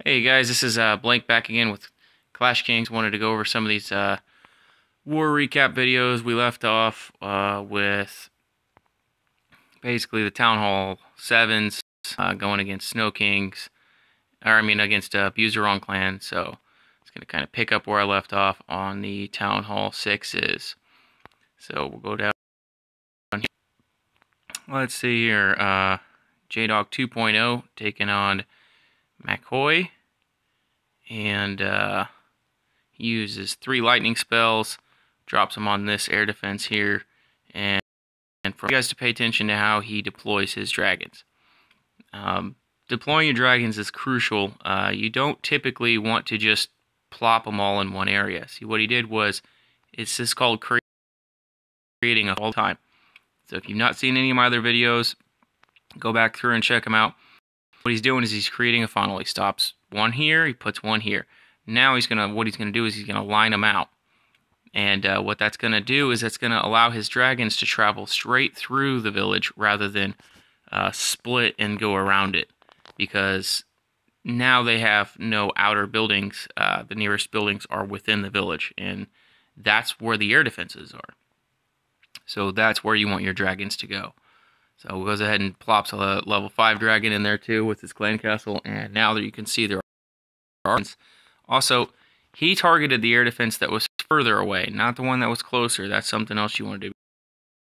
Hey guys, this is Blank back again with Clash Kings. Wanted to go over some of these war recap videos. We left off with basically the Town Hall 7s going against Snowkings, or I mean against Abuzerong Clan. So it's going to kind of pick up where I left off on the Town Hall 6s. So we'll go down here. Let's see here. J-Dog 2.0 taking on McCoy. And he uses 3 lightning spells, drops them on this air defense here, and for you guys to pay attention to how he deploys his dragons. Deploying your dragons is crucial. You don't typically want to just plop them all in one area. See, what he did was, it's just called creating a whole time. So if you've not seen any of my other videos, go back through and check them out. What he's doing is he's creating a funnel. He stops one here, he puts one here. Now what he's gonna do is he's gonna line them out. And what that's gonna do is that's gonna allow his dragons to travel straight through the village rather than split and go around it. Because now they have no outer buildings. The nearest buildings are within the village, and that's where the air defenses are. So that's where you want your dragons to go. So he goes ahead and plops a level 5 dragon in there too with his clan castle, and now that you can see there are also, he targeted the air defense that was further away, not the one that was closer. That's something else you want to do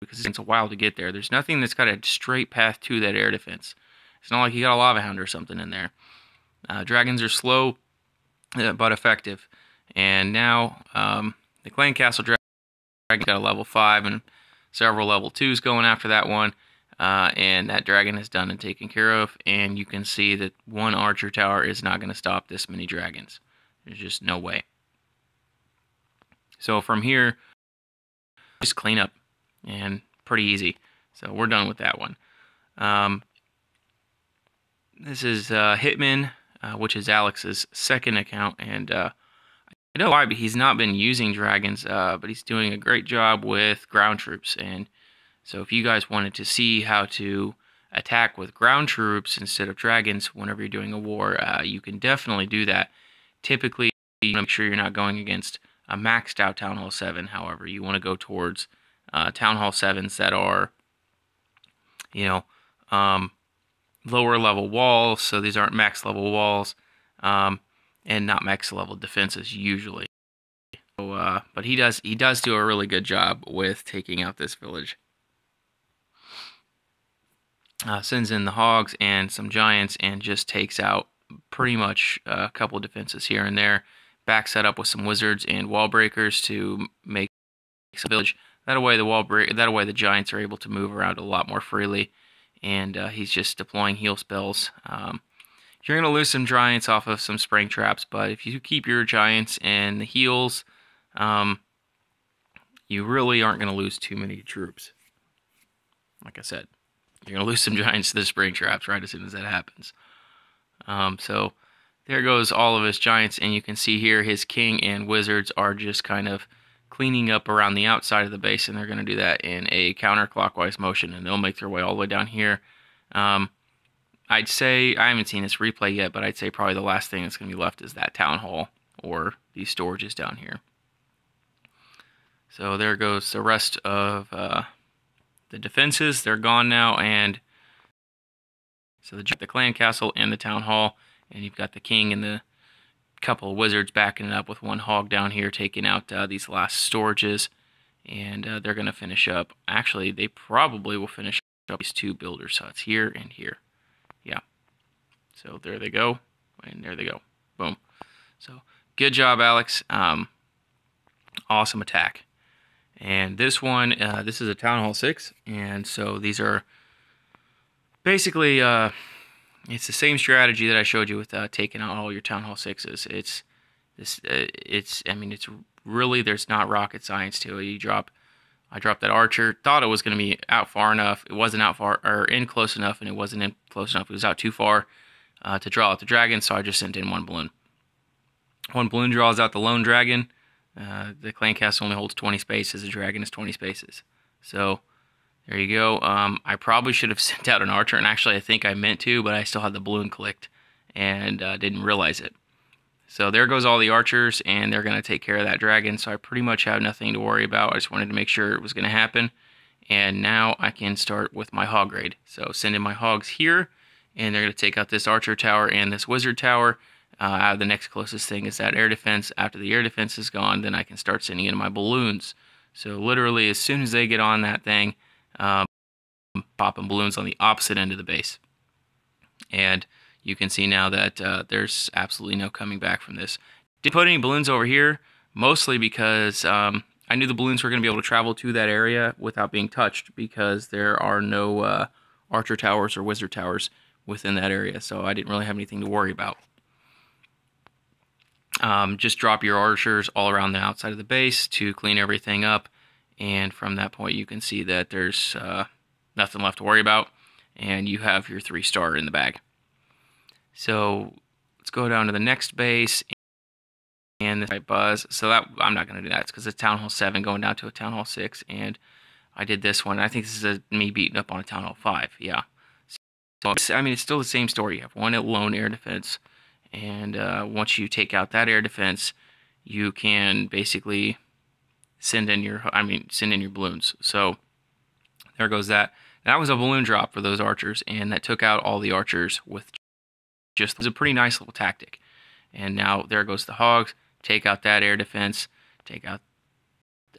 because it takes a while to get there. There's nothing that's got a straight path to that air defense. It's not like you got a lava hound or something in there. Dragons are slow but effective, and now the clan castle dragon got a level 5 and several level 2s going after that one. And that dragon is done and taken care of, and you can see that one archer tower is not going to stop this many dragons. There's just no way. So from here, just clean up, and pretty easy. So we're done with that one. This is Hitman, which is Alex's second account, and I don't know why, but he's not been using dragons, but he's doing a great job with ground troops. And so if you guys wanted to see how to attack with ground troops instead of dragons whenever you're doing a war, you can definitely do that. Typically, you want to make sure you're not going against a maxed out Town Hall 7. However, you want to go towards Town Hall 7s that are, lower level walls. So these aren't max level walls, and not max level defenses usually. So, but he does do a really good job with taking out this village. Sends in the hogs and some giants and just takes out pretty much a couple of defenses here and there. Backs that up with some wizards and wall breakers to make a village. That way the giants are able to move around a lot more freely, and he's just deploying heal spells. You're going to lose some giants off of some spring traps, but if you keep your giants and the heals, you really aren't going to lose too many troops. Like I said, you're going to lose some giants to the spring traps right as soon as that happens. So there goes all of his giants, and you can see here his king and wizards are just kind of cleaning up around the outside of the base, and they're going to do that in a counterclockwise motion, and they'll make their way all the way down here. I'd say, I haven't seen this replay yet, but I'd say probably the last thing that's going to be left is that town hall or these storages down here. So there goes the rest of the defenses. They're gone now, and so the clan castle and the town hall, and you've got the king and the couple of wizards backing it up with one hog down here, taking out these last storages, and they're going to finish up. Actually, they probably will finish up these 2 builder huts here and here. Yeah. So there they go, and there they go. Boom. So good job, Alex. Awesome attack. And this one, this is a Town Hall 6, and so these are basically, it's the same strategy that I showed you with taking out all your Town Hall 6s. I mean, it's really, there's not rocket science to it. I dropped that archer, thought it was going to be out far enough. It wasn't out far, or in close enough, and it wasn't in close enough. It was out too far to draw out the dragon, so I just sent in one balloon. One balloon draws out the lone dragon. The clan castle only holds 20 spaces. The dragon is 20 spaces. So there you go. I probably should have sent out an archer, and actually I think I meant to, but I still had the balloon clicked, and didn't realize it. So there goes all the archers, and they're going to take care of that dragon, so I pretty much have nothing to worry about. I just wanted to make sure it was going to happen. And now I can start with my hog raid. So send in my hogs here, and they're going to take out this archer tower and this wizard tower. The next closest thing is that air defense. After the air defense is gone, then I can start sending in my balloons. So literally, as soon as they get on that thing, popping balloons on the opposite end of the base. And you can see now that there's absolutely no coming back from this. Didn't put any balloons over here, mostly because I knew the balloons were going to be able to travel to that area without being touched, because there are no archer towers or wizard towers within that area, so I didn't really have anything to worry about. Just drop your archers all around the outside of the base to clean everything up, and from that point you can see that there's nothing left to worry about, and you have your 3-star in the bag. So let's go down to the next base, and this buzz. So that I'm not going to do that. It's because it's Town Hall 7 going down to a Town Hall 6, and I did this one. I think this is me beating up on a Town Hall 5. Yeah. So I mean, it's still the same story. You have one lone air defense, and once you take out that air defense, you can basically send in your balloons. So there goes that. That was a balloon drop for those archers, and that took out all the archers with just, it was a pretty nice little tactic. And now there goes the hogs. Take out that air defense, take out the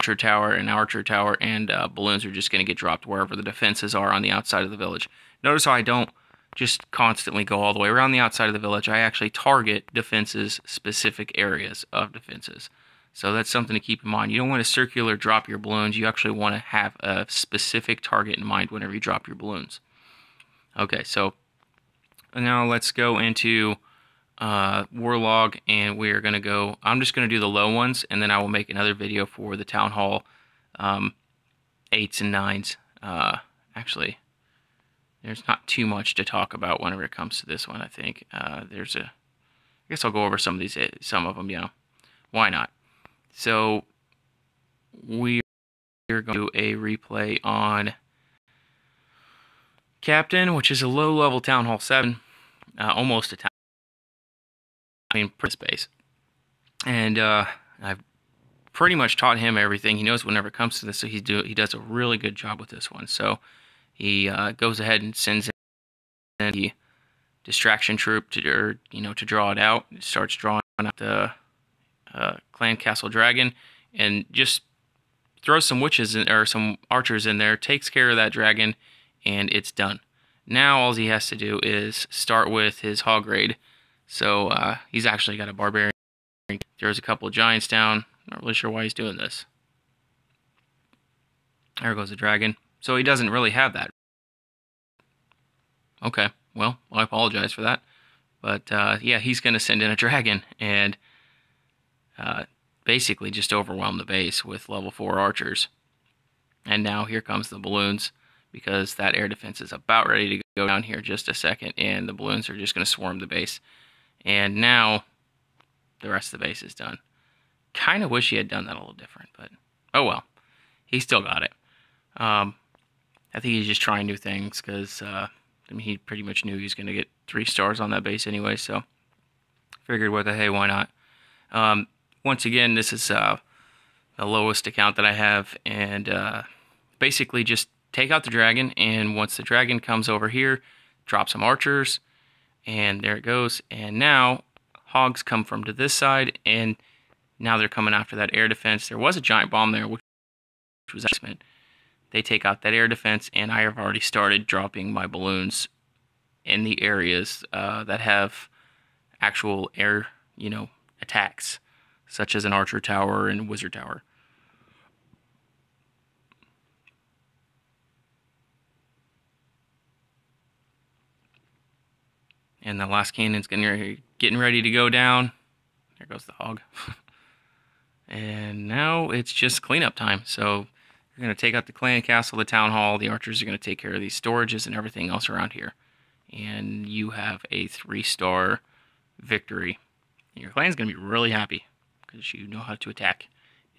archer tower, and balloons are just going to get dropped wherever the defenses are on the outside of the village. Notice how I don't just constantly go all the way around the outside of the village. I actually target defenses, specific areas of defenses. So that's something to keep in mind. You don't want to circular drop your balloons. You actually want to have a specific target in mind whenever you drop your balloons. Okay, so now let's go into Warlog, and we are going to go, I'm just going to do the low ones, and then I will make another video for the Town Hall 8s and 9s. Actually, there's not too much to talk about whenever it comes to this one, I think. I guess I'll go over some of them, you know. Why not? So, we are going to do a replay on Captain, which is a low-level Town Hall 7, almost a town. Space. And I've pretty much taught him everything. He knows whenever it comes to this, so he does a really good job with this one. So he goes ahead and sends in the distraction troop to draw it out. It starts drawing out the clan castle dragon, and just throws some witches or some archers in there, takes care of that dragon, and it's done. Now all he has to do is start with his hog raid. So he's actually got a barbarian. There's a couple of giants down. Not really sure why he's doing this. There goes the dragon. So he doesn't really have that. Okay, well, I apologize for that. But yeah, he's going to send in a dragon and basically just overwhelm the base with level 4 archers. And now here comes the balloons, because that air defense is about ready to go down here just a second, and the balloons are just going to swarm the base. And now the rest of the base is done. Kind of wish he had done that a little different, but oh well. He still got it. I think he's just trying new things, because he pretty much knew he was going to get 3 stars on that base anyway, so figured, what the hey, why not? Once again, this is the lowest account that I have, and basically just take out the dragon, and once the dragon comes over here, drop some archers, and there it goes. And now hogs come from to this side, and now they're coming after that air defense. There was a giant bomb there, which was excellent. They take out that air defense, and I have already started dropping my balloons in the areas that have actual air, attacks, such as an archer tower and wizard tower. And the last cannon's getting ready to go down. There goes the hog. And now it's just cleanup time. So you're going to take out the clan castle, the town hall. The archers are going to take care of these storages and everything else around here. And you have a 3-star victory. And your clan's going to be really happy, because you know how to attack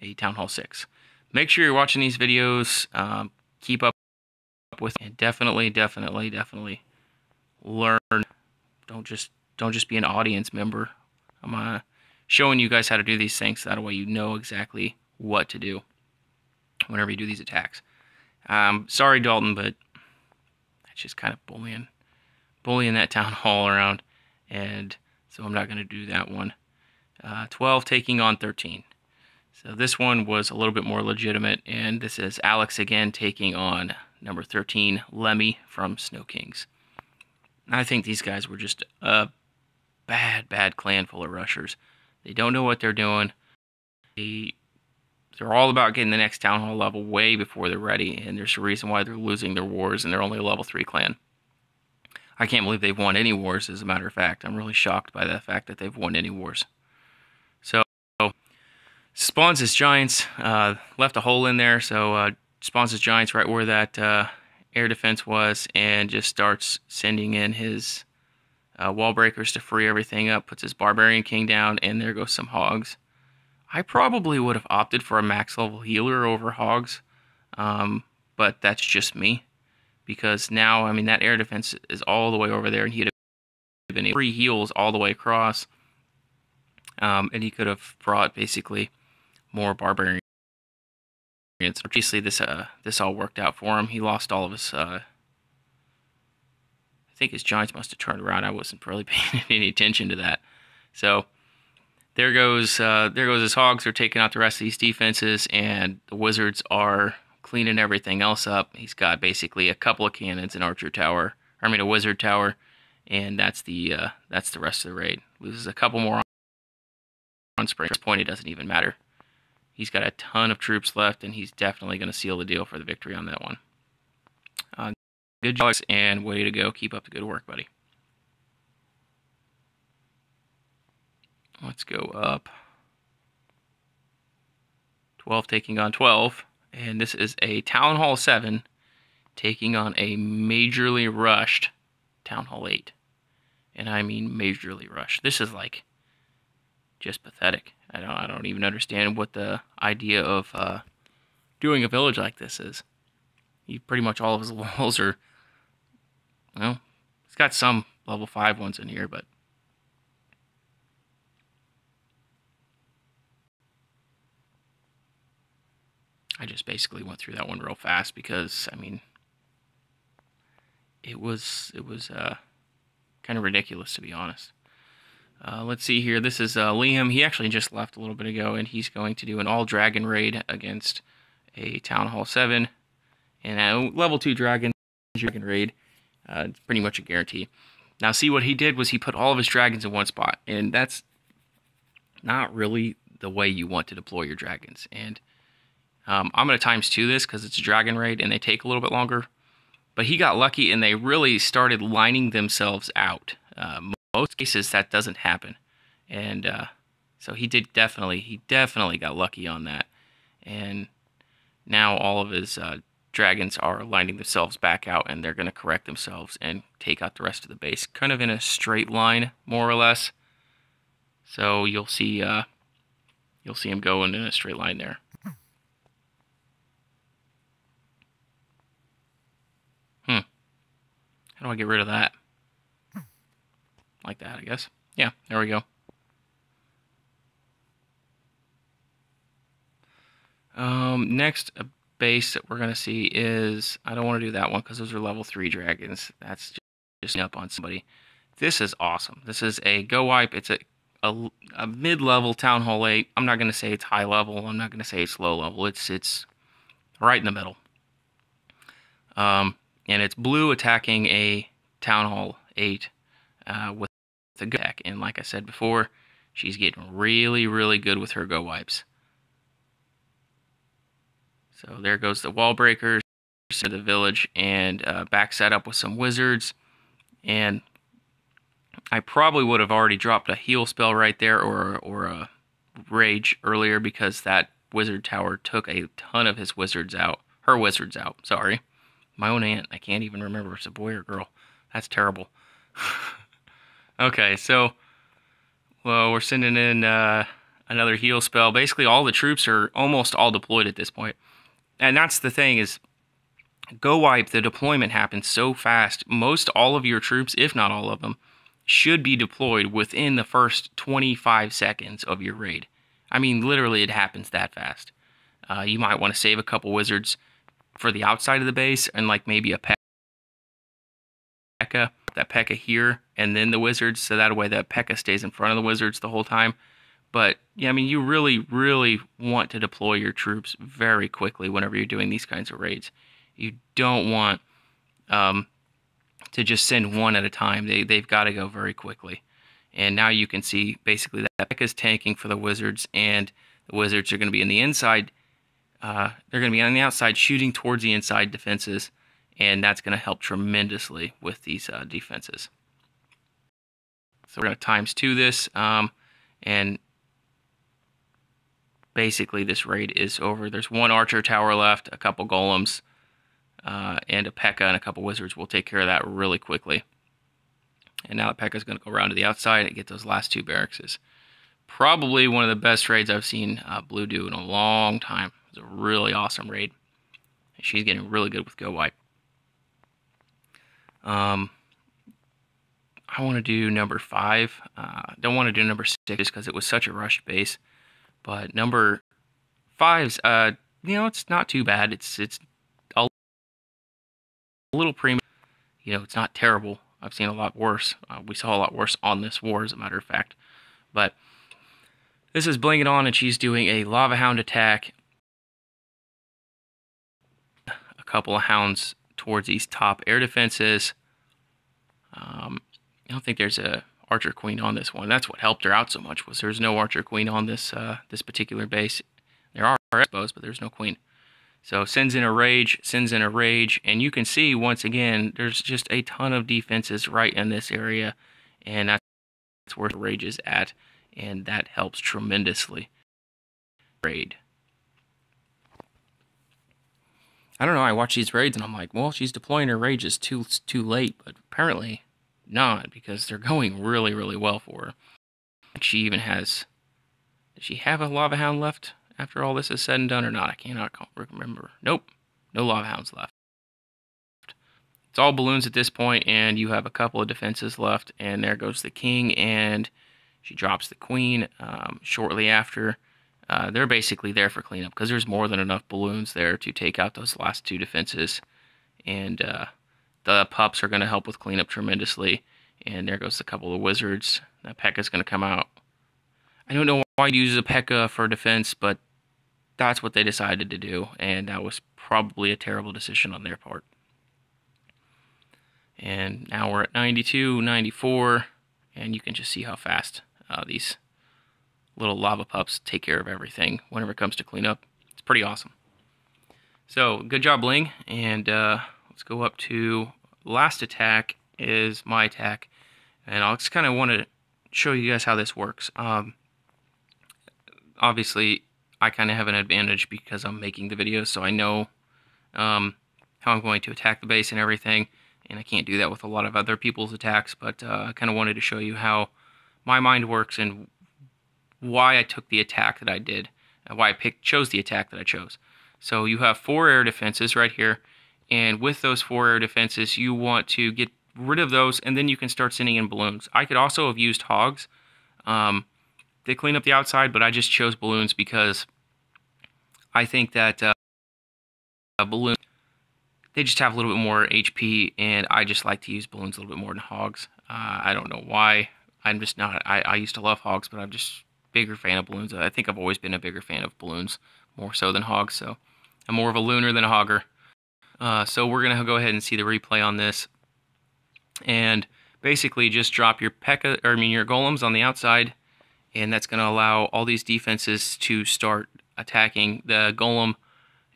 a Town Hall 6. Make sure you're watching these videos. Keep up with it. And definitely learn. Don't just don't just be an audience member. I'm showing you guys how to do these things, so that way you know exactly what to do whenever you do these attacks. Sorry, Dalton, but it's just kind of bullying that town hall around, and so I'm not going to do that one. 12 taking on 13. So this one was a little bit more legitimate, and this is Alex again taking on number 13, Lemmy from Snowkings. I think these guys were just a bad clan full of rushers. They don't know what they're doing. They're all about getting the next town hall level way before they're ready, and there's a reason why they're losing their wars, and they're only a level 3 clan. I can't believe they've won any wars, as a matter of fact. I'm really shocked by the fact that they've won any wars. So, spawns his giants, left a hole in there, so spawns his giants right where that air defense was, and just starts sending in his wall breakers to free everything up, puts his barbarian king down, and there goes some hogs. I probably would have opted for a max level healer over hogs, but that's just me, because now, I mean, that air defense is all the way over there, and he'd have been free heals all the way across, and he could have brought basically more barbarians. Obviously, this all worked out for him. He lost all of his. I think his giants must have turned around. I wasn't really paying any attention to that. So there goes his hogs. They're taking out the rest of these defenses, and the wizards are cleaning everything else up. He's got basically a couple of cannons, an archer tower. I mean, a wizard tower, and that's the rest of the raid. Loses a couple more on spring. At this point, it doesn't even matter. He's got a ton of troops left, and he's definitely going to seal the deal for the victory on that one. Good job, and way to go. Keep up the good work, buddy. Let's go up. 12 taking on 12, and this is a Town Hall 7 taking on a majorly rushed Town Hall 8. And I mean majorly rushed. This is like just pathetic. I don't even understand what the idea of doing a village like this is. Pretty much all of his walls are, well, he's got some level 5 ones in here, but I just basically went through that one real fast because, I mean, it was kind of ridiculous, to be honest. Let's see here. This is Liam. He actually just left a little bit ago, and he's going to do an all-dragon raid against a Town Hall 7. And a level 2 dragon raid. It's pretty much a guarantee. Now, see, what he did was he put all of his dragons in one spot, and that's not really the way you want to deploy your dragons. And I'm going to ×2 this because it's a dragon raid, and they take a little bit longer. But he got lucky, and they really started lining themselves out. Most cases that doesn't happen, and so he definitely got lucky on that, and now all of his dragons are lining themselves back out, and they're going to correct themselves and take out the rest of the base, kind of in a straight line, more or less. So you'll see him going in a straight line there. How do I get rid of that? Like that, I guess. Yeah, there we go. Next base that we're going to see is, I don't want to do that one because those are level 3 dragons. That's just up on somebody. This is awesome. This is a go wipe. It's a mid-level Town Hall 8. I'm not going to say it's high level. I'm not going to say it's low level. It's right in the middle. And it's blue attacking a Town Hall 8 with a good attack. And like I said before, she's getting really good with her go wipes. So there goes the wall breakers to the village, and back set up with some wizards. And I probably would have already dropped a heal spell right there, or a rage earlier, because that wizard tower took a ton of his wizards out. Her wizards out, sorry. My own aunt, I can't even remember if it's a boy or girl. That's terrible. Okay, so, well, we're sending in another heal spell. Basically, all the troops are almost all deployed at this point. And that's the thing is, go wipe, the deployment happens so fast. Most all of your troops, if not all of them, should be deployed within the first 25 seconds of your raid. I mean, literally, it happens that fast. You might want to save a couple wizards for the outside of the base, and like maybe a P.E.K.K.A, that P.E.K.K.A here, and then the wizards, so that way that P.E.K.K.A stays in front of the wizards the whole time. But yeah, I mean, you really, really want to deploy your troops very quickly whenever you're doing these kinds of raids. You don't want to just send one at a time. They've got to go very quickly. And now you can see basically that P.E.K.K.A is tanking for the wizards, and the wizards are going to be in the inside. They're going to be on the outside shooting towards the inside defenses, and that's going to help tremendously with these defenses. So we're going to ×2 this, and basically this raid is over. There's one archer tower left, a couple golems, and a P.E.K.K.A and a couple wizards. Will take care of that really quickly. And now the P.E.K.K.A is going to go around to the outside and get those last 2 barracks. Probably one of the best raids I've seen Blue do in a long time. It's a really awesome raid. She's getting really good with Go Wipe. I want to do number 5. Don't want to do number 6 just because it was such a rushed base. But number 5's, you know, it's not too bad. It's a little premium. You know, it's not terrible. I've seen a lot worse. We saw a lot worse on this war, as a matter of fact. But this is Bling It On, and she's doing a Lava Hound attack. A couple of hounds towards these top air defenses. I don't think there's a Archer Queen on this one. That's what helped her out so much, was there's no Archer Queen on this this particular base. There are expos, but there's no Queen. So sends in a rage, and you can see once again there's just a ton of defenses right in this area, and that's where the rage is at, and that helps tremendously. Raid. I don't know, I watch these raids and I'm like, well, she's deploying her rages too late, but apparently not, because they're going really, really well for her. She even has, does she have a Lava Hound left after all this is said and done or not? I cannot remember. Nope, no Lava Hounds left. It's all balloons at this point, and you have a couple of defenses left, and there goes the king, and she drops the queen shortly after. They're basically there for cleanup because there's more than enough balloons there to take out those last 2 defenses. And the pups are going to help with cleanup tremendously. And there goes a couple of wizards. That P.E.K.K.A is going to come out. I don't know why you use a P.E.K.K.A for defense, but that's what they decided to do. And that was probably a terrible decision on their part. And now we're at 92, 94. And you can just see how fast these little lava pups take care of everything whenever it comes to cleanup. It's pretty awesome. So, good job, Bling. And let's go up to last attack is my attack. And I'll just kind of want to show you guys how this works. Obviously, I kind of have an advantage because I'm making the videos, so I know how I'm going to attack the base and everything. And I can't do that with a lot of other people's attacks, but I kind of wanted to show you how my mind works and why I took the attack that I did, and why I chose the attack that I chose. So you have 4 air defenses right here, and with those 4 air defenses, you want to get rid of those, and then you can start sending in balloons. I could also have used hogs to clean up the outside, but I just chose balloons because I think that balloons, they just have a little bit more HP, and I just like to use balloons a little bit more than hogs. I don't know why. I'm just not. I used to love hogs, but I'm just bigger fan of balloons. I think I've always been a bigger fan of balloons, more so than hogs, so I'm more of a looner than a hogger. So we're going to go ahead and see the replay on this, and basically just drop your P.E.K.K.A, or I mean your golems on the outside, and that's going to allow all these defenses to start attacking the golem,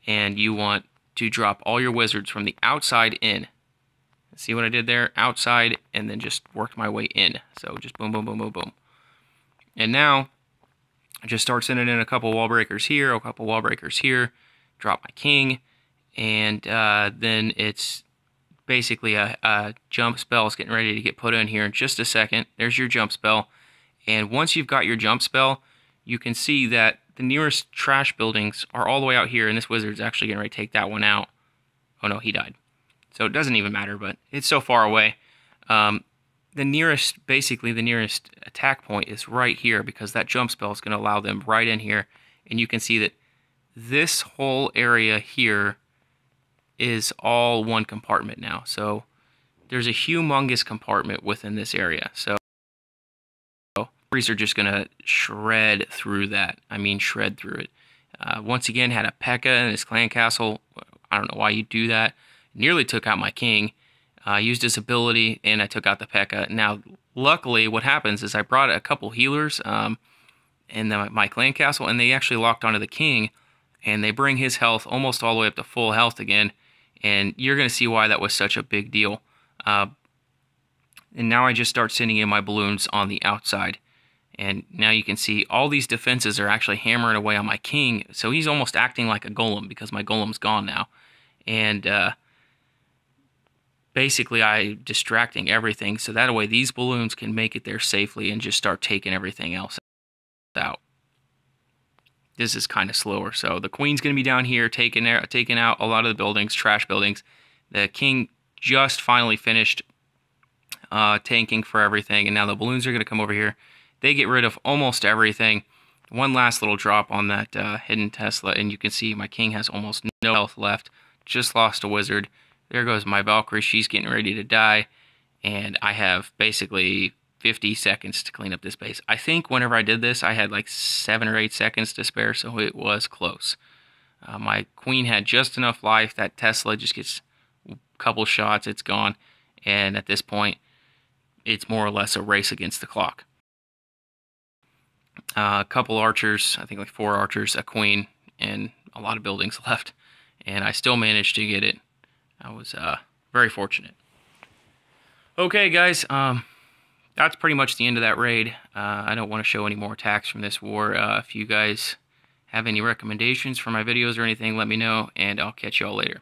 and you want to drop all your wizards from the outside in. See what I did there? Outside, and then just worked my way in. So just boom, boom, boom, boom, boom. And now I just start sending in a couple wall breakers here, a couple wall breakers here, drop my king, and then it's basically a jump spell is getting ready to get put in here in just a second. There's your jump spell. And once you've got your jump spell, you can see that the nearest trash buildings are all the way out here, and this wizard's actually getting ready to take that one out. Oh no, he died. So it doesn't even matter, but it's so far away. basically the nearest attack point is right here, because that jump spell is going to allow them right in here. And you can see that this whole area here is all one compartment now. So there's a humongous compartment within this area. So are just going to shred through that. I mean, shred through it. Once again, had a P.E.K.K.A. in his clan castle. I don't know why you do that. Nearly took out my king. Used his ability, and I took out the P.E.K.K.A. Now, luckily, what happens is I brought a couple healers in my clan castle, and they actually locked onto the king, and they bring his health almost all the way up to full health again. And you're going to see why that was such a big deal. And now I just start sending in my balloons on the outside. And now you can see all these defenses are actually hammering away on my king. So he's almost acting like a golem, because my golem's gone now. And basically I'm distracting everything, so that way these balloons can make it there safely and just start taking everything else out. This is kind of slower. So the queen's going to be down here taking out a lot of the buildings, trash buildings. The king just finally finished tanking for everything, and now the balloons are going to come over here. They get rid of almost everything. One last little drop on that hidden Tesla, and you can see my king has almost no health left. Just lost a wizard. There goes my Valkyrie. She's getting ready to die, and I have basically 50 seconds to clean up this base. I think whenever I did this, I had like 7 or 8 seconds to spare, so it was close. My queen had just enough life. That Tesla just gets a couple shots, it's gone. And at this point, it's more or less a race against the clock. A couple archers, I think like 4 archers, a queen, and a lot of buildings left. And I still managed to get it. I was very fortunate. Okay, guys, that's pretty much the end of that raid. I don't want to show any more attacks from this war. If you guys have any recommendations for my videos or anything, let me know, and I'll catch you all later.